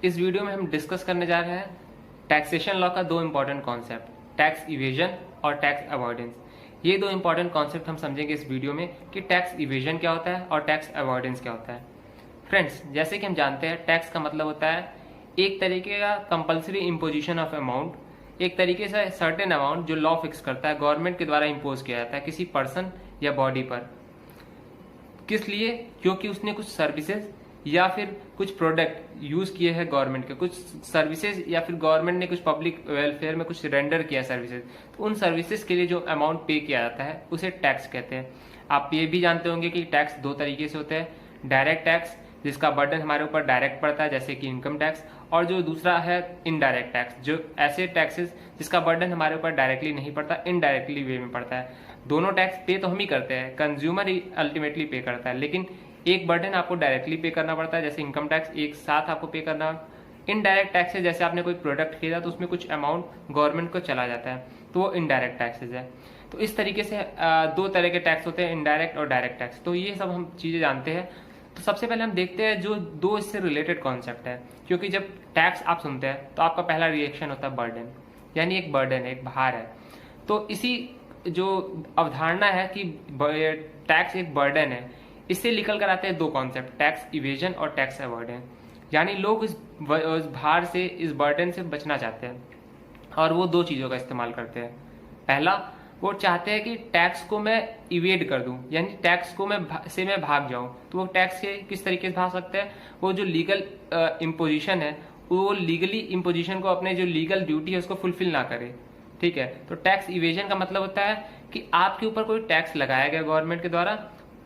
इस वीडियो में हम डिस्कस करने जा रहे हैं टैक्सेशन लॉ का दो इंपॉर्टेंट कॉन्सेप्ट, टैक्स इवेजन और टैक्स अवॉइडेंस। ये दो इंपॉर्टेंट कॉन्सेप्ट हम समझेंगे इस वीडियो में कि टैक्स इवेजन क्या होता है और टैक्स अवॉइडेंस क्या होता है। फ्रेंड्स, जैसे कि हम जानते हैं टैक्स का मतलब होता है एक तरीके का कंपल्सरी इम्पोजिशन ऑफ अमाउंट, एक तरीके से सर्टेन अमाउंट जो लॉ फिक्स करता है, गवर्नमेंट के द्वारा इम्पोज किया जाता है किसी पर्सन या बॉडी पर। किस लिए? क्योंकि उसने कुछ सर्विसेज या फिर कुछ प्रोडक्ट यूज किए हैं गवर्नमेंट के, कुछ सर्विसेज या फिर गवर्नमेंट ने कुछ पब्लिक वेलफेयर में कुछ रेंडर किया सर्विसेज, तो उन सर्विसेज के लिए जो अमाउंट पे किया जाता है उसे टैक्स कहते हैं। आप ये भी जानते होंगे कि टैक्स दो तरीके से होते हैं, डायरेक्ट टैक्स जिसका बर्डन हमारे ऊपर डायरेक्ट पड़ता है जैसे कि इनकम टैक्स, और जो दूसरा है इनडायरेक्ट टैक्स, जो ऐसे टैक्सेस जिसका बर्डन हमारे ऊपर डायरेक्टली नहीं पड़ता, इनडायरेक्टली वे में पड़ता है। दोनों टैक्स पे तो हम ही करते हैं, कंज्यूमर ही अल्टीमेटली पे करता है, लेकिन एक बर्डन आपको डायरेक्टली पे करना पड़ता है जैसे इनकम टैक्स, एक साथ आपको पे करना। इनडायरेक्ट टैक्सेस जैसे आपने कोई प्रोडक्ट खरीदा तो उसमें कुछ अमाउंट गवर्नमेंट को चला जाता है, तो वो इनडायरेक्ट टैक्सेस है। तो इस तरीके से दो तरह के टैक्स होते हैं, इनडायरेक्ट और डायरेक्ट टैक्स। तो ये सब हम चीजें जानते हैं। तो सबसे पहले हम देखते हैं जो दो इससे रिलेटेड कॉन्सेप्ट है, क्योंकि जब टैक्स आप सुनते हैं तो आपका पहला रिएक्शन होता है बर्डन, यानी एक बर्डन है, एक भार है। तो इसी जो अवधारणा है कि टैक्स एक बर्डन है, इससे निकल कर आते हैं दो कॉन्सेप्ट, टैक्स इवेजन और टैक्स अवॉइडेंस। यानी लोग इस भार से, इस बर्डन से बचना चाहते हैं और वो दो चीजों का इस्तेमाल करते हैं। पहला, वो चाहते हैं कि टैक्स को मैं इवेड कर दूं, यानी टैक्स को मैं भाग जाऊं। तो वो टैक्स से किस तरीके से भाग सकते हैं? वो जो लीगल इम्पोजिशन है, वो लीगली इम्पोजिशन को, अपने जो लीगल ड्यूटी है उसको फुलफिल ना करे। ठीक है, तो टैक्स इवेजन का मतलब होता है कि आपके ऊपर कोई टैक्स लगाया गया गवर्नमेंट के द्वारा,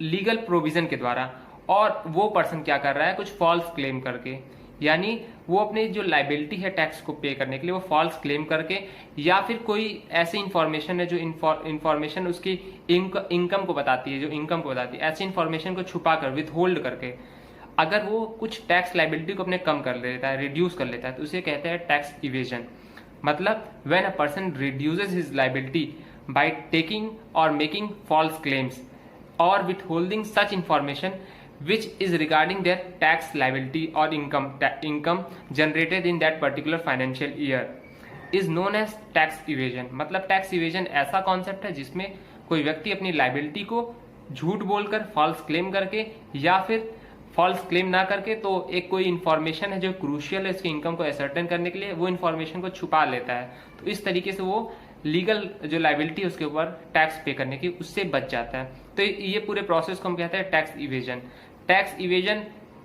लीगल प्रोविजन के द्वारा, और वो पर्सन क्या कर रहा है, कुछ फॉल्स क्लेम करके, यानी वो अपनी जो लाइबिलिटी है टैक्स को पे करने के लिए वो फॉल्स क्लेम करके, या फिर कोई ऐसी इंफॉर्मेशन है जो इंफॉर्मेशन उसकी इनकम को बताती है, जो इनकम को बताती है, ऐसी इंफॉर्मेशन को छुपा कर, विथ होल्ड करके, अगर वो कुछ टैक्स लाइबिलिटी को अपने कम कर लेता है, रिड्यूस कर लेता है, तो उसे कहते हैं टैक्स इवेजन। मतलब when a person reduces his liability by taking और making false claims or withholding such information which is regarding their tax liability or income generated in that particular financial year is known as tax evasion। मतलब tax evasion ऐसा concept है जिसमें कोई व्यक्ति अपनी liability को झूठ बोलकर, फॉल्स क्लेम करके, या फिर फॉल्स क्लेम ना करके, तो एक कोई इन्फॉर्मेशन है जो क्रूशियल है उसकी इनकम को असर्टेन करने के लिए, वो इन्फॉर्मेशन को छुपा लेता है। तो इस तरीके से वो लीगल जो लाइबिलिटी है उसके ऊपर टैक्स पे करने की, उससे बच जाता है। तो ये पूरे प्रोसेस को हम कहते हैं tax evasion. Tax evasion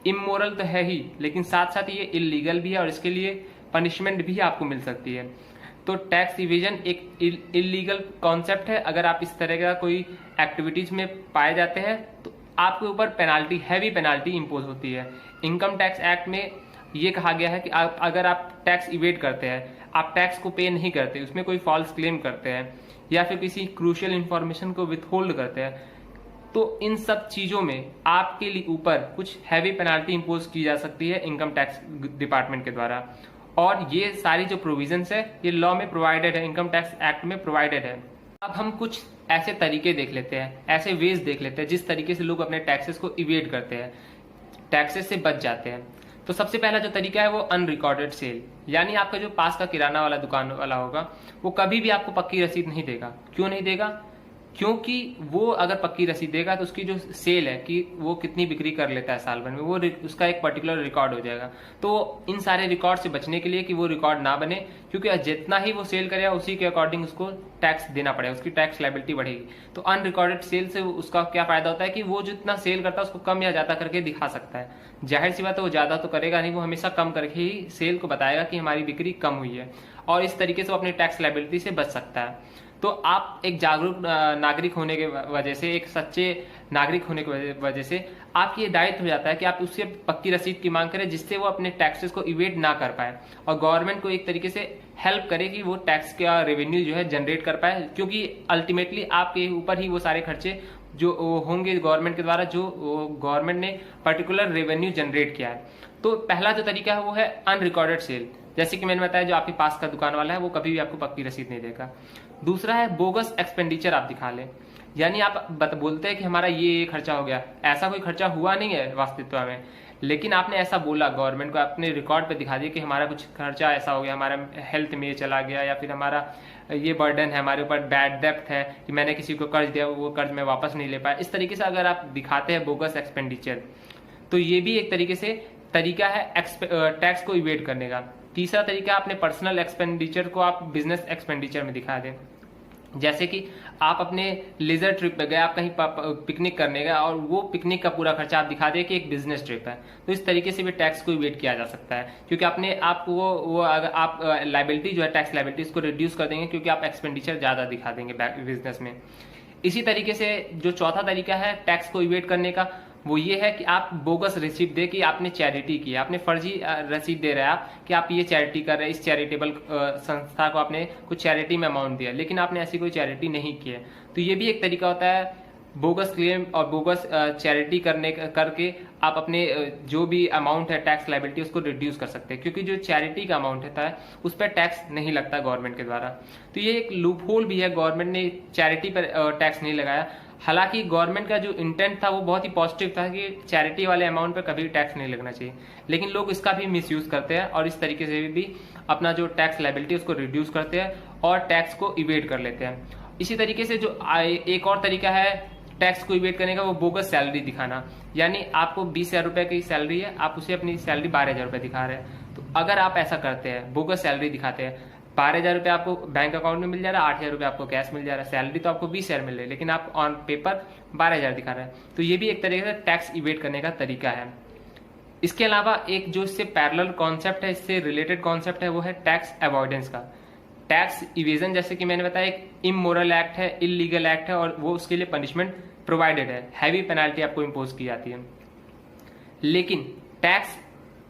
immoral तो है ही, लेकिन साथ साथ ये इलीगल भी है और इसके लिए पनिशमेंट भी आपको मिल सकती है। तो टैक्स इवेजन एक इलीगल कॉन्सेप्ट है। अगर आप इस तरह का कोई एक्टिविटीज में पाए जाते हैं तो आपके ऊपर पेनाल्टी, हैवी पेनाल्टी इम्पोज होती है। इनकम टैक्स एक्ट में ये कहा गया है कि अगर आप टैक्स इवेड करते हैं, आप टैक्स को पे नहीं करते, उसमें कोई फॉल्स क्लेम करते हैं, या फिर किसी क्रूशियल इंफॉर्मेशन को विथहोल्ड करते हैं, तो इन सब चीजों में आपके लिए ऊपर कुछ हैवी पेनाल्टी इंपोज की जा सकती है इनकम टैक्स डिपार्टमेंट के द्वारा। और ये सारी जो प्रोविजंस है ये लॉ में प्रोवाइडेड है, इनकम टैक्स एक्ट में प्रोवाइडेड है। अब हम कुछ ऐसे तरीके देख लेते हैं, ऐसे वेज देख लेते हैं जिस तरीके से लोग अपने टैक्सेस को इवेड करते हैं, टैक्सेस से बच जाते हैं। तो सबसे पहला जो तरीका है वो अनरिकॉर्डेड सेल, यानी आपका जो पास का किराना वाला दुकान वाला होगा वो कभी भी आपको पक्की रसीद नहीं देगा। क्यों नहीं देगा? क्योंकि वो अगर पक्की रसीद देगा तो उसकी जो सेल है कि वो कितनी बिक्री कर लेता है साल भर में, वो उसका एक पर्टिकुलर रिकॉर्ड हो जाएगा। तो इन सारे रिकॉर्ड से बचने के लिए कि वो रिकॉर्ड ना बने, क्योंकि जितना ही वो सेल करेगा उसी के अकॉर्डिंग उसको टैक्स देना पड़ेगा, उसकी टैक्स लाइबिलिटी बढ़ेगी। तो अनरिकॉर्डेड सेल से उसका क्या फायदा होता है कि वो जितना सेल करता है उसको कम या ज्यादा करके दिखा सकता है। जाहिर सी बात है वो ज्यादा तो करेगा नहीं, वो हमेशा कम करके ही सेल को बताएगा कि हमारी बिक्री कम हुई है, और इस तरीके से वो अपनी टैक्स लाइबिलिटी से बच सकता है। तो आप एक जागरूक नागरिक होने के वजह से, एक सच्चे नागरिक होने की वजह से आपकी ये दायित्व हो जाता है कि आप उससे पक्की रसीद की मांग करें, जिससे वो अपने टैक्सेस को इवेड ना कर पाए और गवर्नमेंट को एक तरीके से हेल्प करे कि वो टैक्स का रेवेन्यू जो है जनरेट कर पाए, क्योंकि अल्टीमेटली आपके ऊपर ही वो सारे खर्चे जो होंगे गवर्नमेंट के द्वारा, जो गवर्नमेंट ने पर्टिकुलर रेवेन्यू जनरेट किया है। तो पहला जो तरीका है वो है अनरिकॉर्डेड सेल, जैसे कि मैंने बताया जो आपके पास का दुकान वाला है वो कभी भी आपको पक्की रसीद नहीं देगा। दूसरा है बोगस एक्सपेंडिचर आप दिखा लें, यानी आप बोलते हैं कि हमारा ये खर्चा हो गया, ऐसा कोई खर्चा हुआ नहीं है वास्तविकता में, लेकिन आपने ऐसा बोला गवर्नमेंट को, अपने रिकॉर्ड पे दिखा दिया कि हमारा कुछ खर्चा ऐसा हो गया, हमारा हेल्थ में ये चला गया, या फिर हमारा ये बर्डन है, हमारे ऊपर बैड डेप्थ है कि मैंने किसी को कर्ज दिया वो कर्ज मैं वापस नहीं ले पाया, इस तरीके से अगर आप दिखाते हैं बोगस एक्सपेंडिचर, तो ये भी एक तरीके से तरीका है टैक्स को इवेड करने का। तीसरा तरीका, अपने पर्सनल एक्सपेंडिचर को आप बिजनेस एक्सपेंडिचर में दिखा दें। जैसे कि आप अपने लेजर ट्रिप पे गए, आप कहीं पिकनिक करने गए और वो पिकनिक का पूरा खर्चा आप दिखा दें कि एक बिजनेस ट्रिप है, तो इस तरीके से भी टैक्स को इवेट किया जा सकता है, क्योंकि अपने आप वो अगर आप लाइबिलिटी जो है टैक्स लाइबिलिटी उसको रिड्यूस कर देंगे, क्योंकि आप एक्सपेंडिचर ज्यादा दिखा देंगे बिजनेस में। इसी तरीके से जो चौथा तरीका है टैक्स को इवेट करने का, वो ये है कि आप बोगस रिसीप्ट दे कि आपने चैरिटी की, आपने फर्जी रसीद दे रहे हैं आप कि आप ये चैरिटी कर रहे हैं, इस चैरिटेबल संस्था को आपने कुछ चैरिटी में अमाउंट दिया, लेकिन आपने ऐसी कोई चैरिटी नहीं की है। तो ये भी एक तरीका होता है बोगस क्लेम और बोगस चैरिटी करके आप अपने जो भी अमाउंट है टैक्स लाइबिलिटी उसको रिड्यूस कर सकते हैं, क्योंकि जो चैरिटी का अमाउंट होता है उस पर टैक्स नहीं लगता गवर्नमेंट के द्वारा। तो ये एक लूप होल भी है, गवर्नमेंट ने चैरिटी पर टैक्स नहीं लगाया। हालांकि गवर्नमेंट का जो इंटेंट था वो बहुत ही पॉजिटिव था कि चैरिटी वाले अमाउंट पर कभी टैक्स नहीं लगना चाहिए, लेकिन लोग इसका भी मिसयूज करते हैं और इस तरीके से भी अपना जो टैक्स लाइबिलिटी उसको रिड्यूस करते हैं और टैक्स को इवेड कर लेते हैं। इसी तरीके से जो एक और तरीका है टैक्स को इवेट करने का, वो बोगस सैलरी दिखाना, यानी आपको 20,000 रुपए की सैलरी है, आप उसे अपनी सैलरी 12,000 रुपए दिखा रहे हैं। तो अगर आप ऐसा करते हैं, बोगस सैलरी दिखाते हैं, 12,000 रुपए आपको बैंक अकाउंट में मिल जा रहा है, 8,000 रुपए आपको कैश मिल जा रहा है, सैलरी तो आपको 20,000 मिल रही है, लेकिन आप ऑन पेपर 12,000 दिखा रहे हैं, तो ये भी एक तरीके से टैक्स इवेट करने का तरीका है। इसके अलावा एक जो इससे पैरेलल कॉन्सेप्ट है, इससे रिलेटेड कॉन्सेप्ट है, वो है टैक्स अवॉइडेंस का। टैक्स इवेजन जैसे कि मैंने बताया एक इमोरल एक्ट है, इलीगल एक्ट है, और वो उसके लिए पनिशमेंट प्रोवाइडेड है, हैवी पेनाल्टी आपको इम्पोज की जाती है। लेकिन टैक्स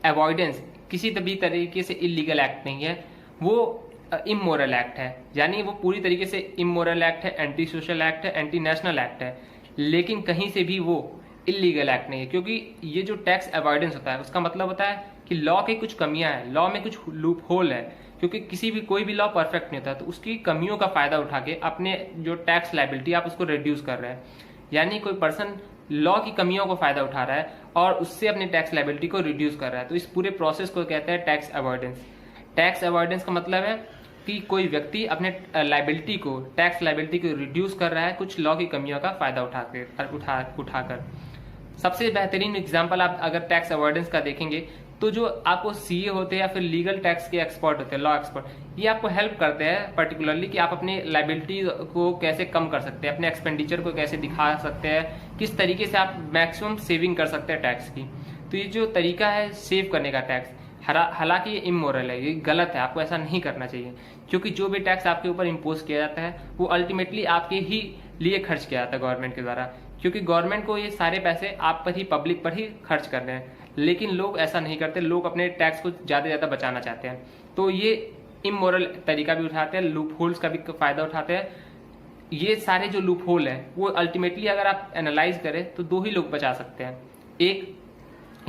अवॉइडेंस किसी भी तरीके से इलीगल एक्ट नहीं है, वो इमोरल एक्ट है, यानी वो पूरी तरीके से इमोरल एक्ट है, एंटी सोशल एक्ट है, एंटी नेशनल एक्ट है, लेकिन कहीं से भी वो इलीगल एक्ट नहीं है। क्योंकि ये जो टैक्स अवॉइडेंस होता है उसका मतलब होता है कि लॉ की कुछ कमियां हैं, लॉ में कुछ लूप होल है, क्योंकि कोई भी लॉ परफेक्ट नहीं होता, तो उसकी कमियों का फायदा उठा के अपने जो टैक्स लाइबिलिटी आप उसको रिड्यूस कर रहे हैं। यानी कोई पर्सन लॉ की कमियों को फायदा उठा रहा है और उससे अपनी टैक्स लाइबिलिटी को रिड्यूस कर रहा है, तो इस पूरे प्रोसेस को कहते हैं टैक्स अवॉइडेंस। टैक्स अवॉइडेंस का मतलब है कि कोई व्यक्ति अपने लाइबिलिटी को, टैक्स लाइबिलिटी को रिड्यूस कर रहा है कुछ लॉ की कमियों का फायदा उठाकर। सबसे बेहतरीन एग्जांपल आप अगर टैक्स अवॉइडेंस का देखेंगे तो जो आपको सीए होते हैं या फिर लीगल टैक्स के एक्सपर्ट होते हैं, लॉ एक्सपर्ट, ये आपको हेल्प करते हैं पर्टिकुलरली कि आप अपने लाइबिलिटी को कैसे कम कर सकते हैं, अपने एक्सपेंडिचर को कैसे दिखा सकते हैं, किस तरीके से आप मैक्सिमम सेविंग कर सकते हैं टैक्स की। तो ये जो तरीका है सेव करने का टैक्स, हालांकि ये इमोरल है, ये गलत है, आपको ऐसा नहीं करना चाहिए, क्योंकि जो भी टैक्स आपके ऊपर इम्पोज किया जाता है वो अल्टीमेटली आपके ही लिए खर्च किया जाता है गवर्नमेंट के द्वारा, क्योंकि गवर्नमेंट को ये सारे पैसे आप पर ही, पब्लिक पर ही खर्च करने हैं। लेकिन लोग ऐसा नहीं करते, लोग अपने टैक्स को ज्यादा से ज्यादा बचाना चाहते हैं, तो ये इमोरल तरीका भी उठाते हैं, लूप होल्स का भी फायदा उठाते हैं। ये सारे जो लूप होल है वो अल्टीमेटली अगर आप एनालाइज करें तो दो ही लोग बचा सकते हैं, एक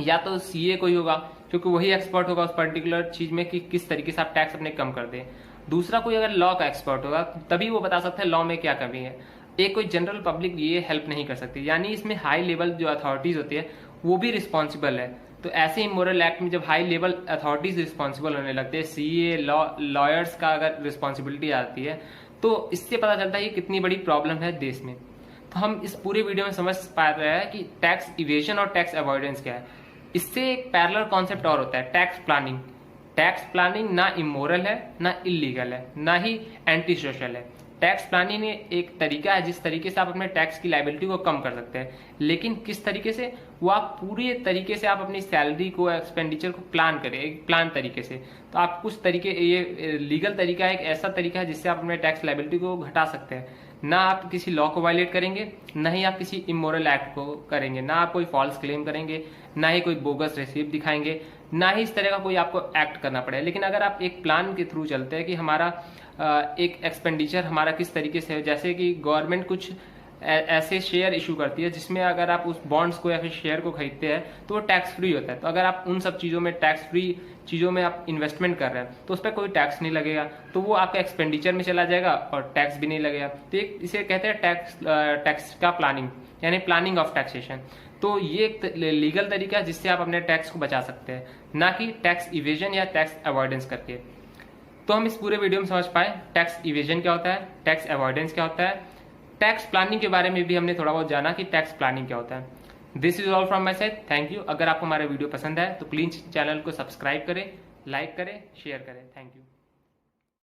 या तो सीए कोई होगा क्योंकि वही एक्सपर्ट होगा उस पर्टिकुलर चीज में कि किस तरीके से आप टैक्स अपने कम कर दें, दूसरा कोई अगर लॉ का एक्सपर्ट होगा तभी वो बता सकता है लॉ में क्या कमी है, एक कोई जनरल पब्लिक ये हेल्प नहीं कर सकती। यानी इसमें हाई लेवल जो अथॉरिटीज होती है वो भी रिस्पॉन्सिबल है। तो ऐसे ही मोरल एक्ट में जब हाई लेवल अथॉरिटीज रिस्पॉन्सिबल होने लगते हैं, सीए लॉयर्स का अगर रिस्पॉन्सिबिलिटी आती है, तो इससे पता चलता है कि कितनी बड़ी प्रॉब्लम है देश में। तो हम इस पूरे वीडियो में समझ पा रहे हैं कि टैक्स इवेशन और टैक्स अवॉइडेंस क्या है। इससे एक पैरेलल कॉन्सेप्ट और होता है टैक्स प्लानिंग। टैक्स प्लानिंग ना इमोरल है, ना इलीगल है, ना ही एंटी सोशल है। टैक्स प्लानिंग एक तरीका है जिस तरीके से आप अपने टैक्स की लाइबिलिटी को कम कर सकते हैं, लेकिन किस तरीके से, वो आप पूरे तरीके से आप अपनी सैलरी को, एक्सपेंडिचर को प्लान करें एक प्लान तरीके से। तो आप कुछ तरीके, ये लीगल तरीका है, एक ऐसा तरीका है जिससे आप अपने टैक्स लाइबिलिटी को घटा सकते हैं। ना आप किसी लॉ को वायलेट करेंगे, ना ही आप किसी इमोरल एक्ट को करेंगे, ना आप कोई फॉल्स क्लेम करेंगे, ना ही कोई बोगस रिसीप्ट दिखाएंगे, ना ही इस तरह का कोई आपको एक्ट करना पड़े। लेकिन अगर आप एक प्लान के थ्रू चलते हैं कि हमारा एक एक्सपेंडिचर हमारा किस तरीके से है, जैसे कि गवर्नमेंट कुछ ऐसे शेयर इशू करती है जिसमें अगर आप उस बॉन्ड्स को या फिर शेयर को खरीदते हैं तो वो टैक्स फ्री होता है। तो अगर आप उन सब चीज़ों में, टैक्स फ्री चीज़ों में आप इन्वेस्टमेंट कर रहे हैं तो उस पर कोई टैक्स नहीं लगेगा, तो वो आपका एक्सपेंडिचर में चला जाएगा और टैक्स भी नहीं लगेगा। तो इसे कहते हैं टैक्स का प्लानिंग, यानी प्लानिंग ऑफ टैक्सेशन। तो ये एक लीगल तरीका है जिससे आप अपने टैक्स को बचा सकते हैं, ना कि टैक्स इवेजन या टैक्स अवॉइडेंस करके। तो हम इस पूरे वीडियो में समझ पाए टैक्स इवेजन क्या होता है, टैक्स अवॉइडेंस क्या होता है, टैक्स प्लानिंग के बारे में भी हमने थोड़ा बहुत जाना कि टैक्स प्लानिंग क्या होता है। This is all from my side, thank you. अगर आपको हमारा वीडियो पसंद है तो प्लीज चैनल को सब्सक्राइब करें, लाइक करें, शेयर करें। Thank you.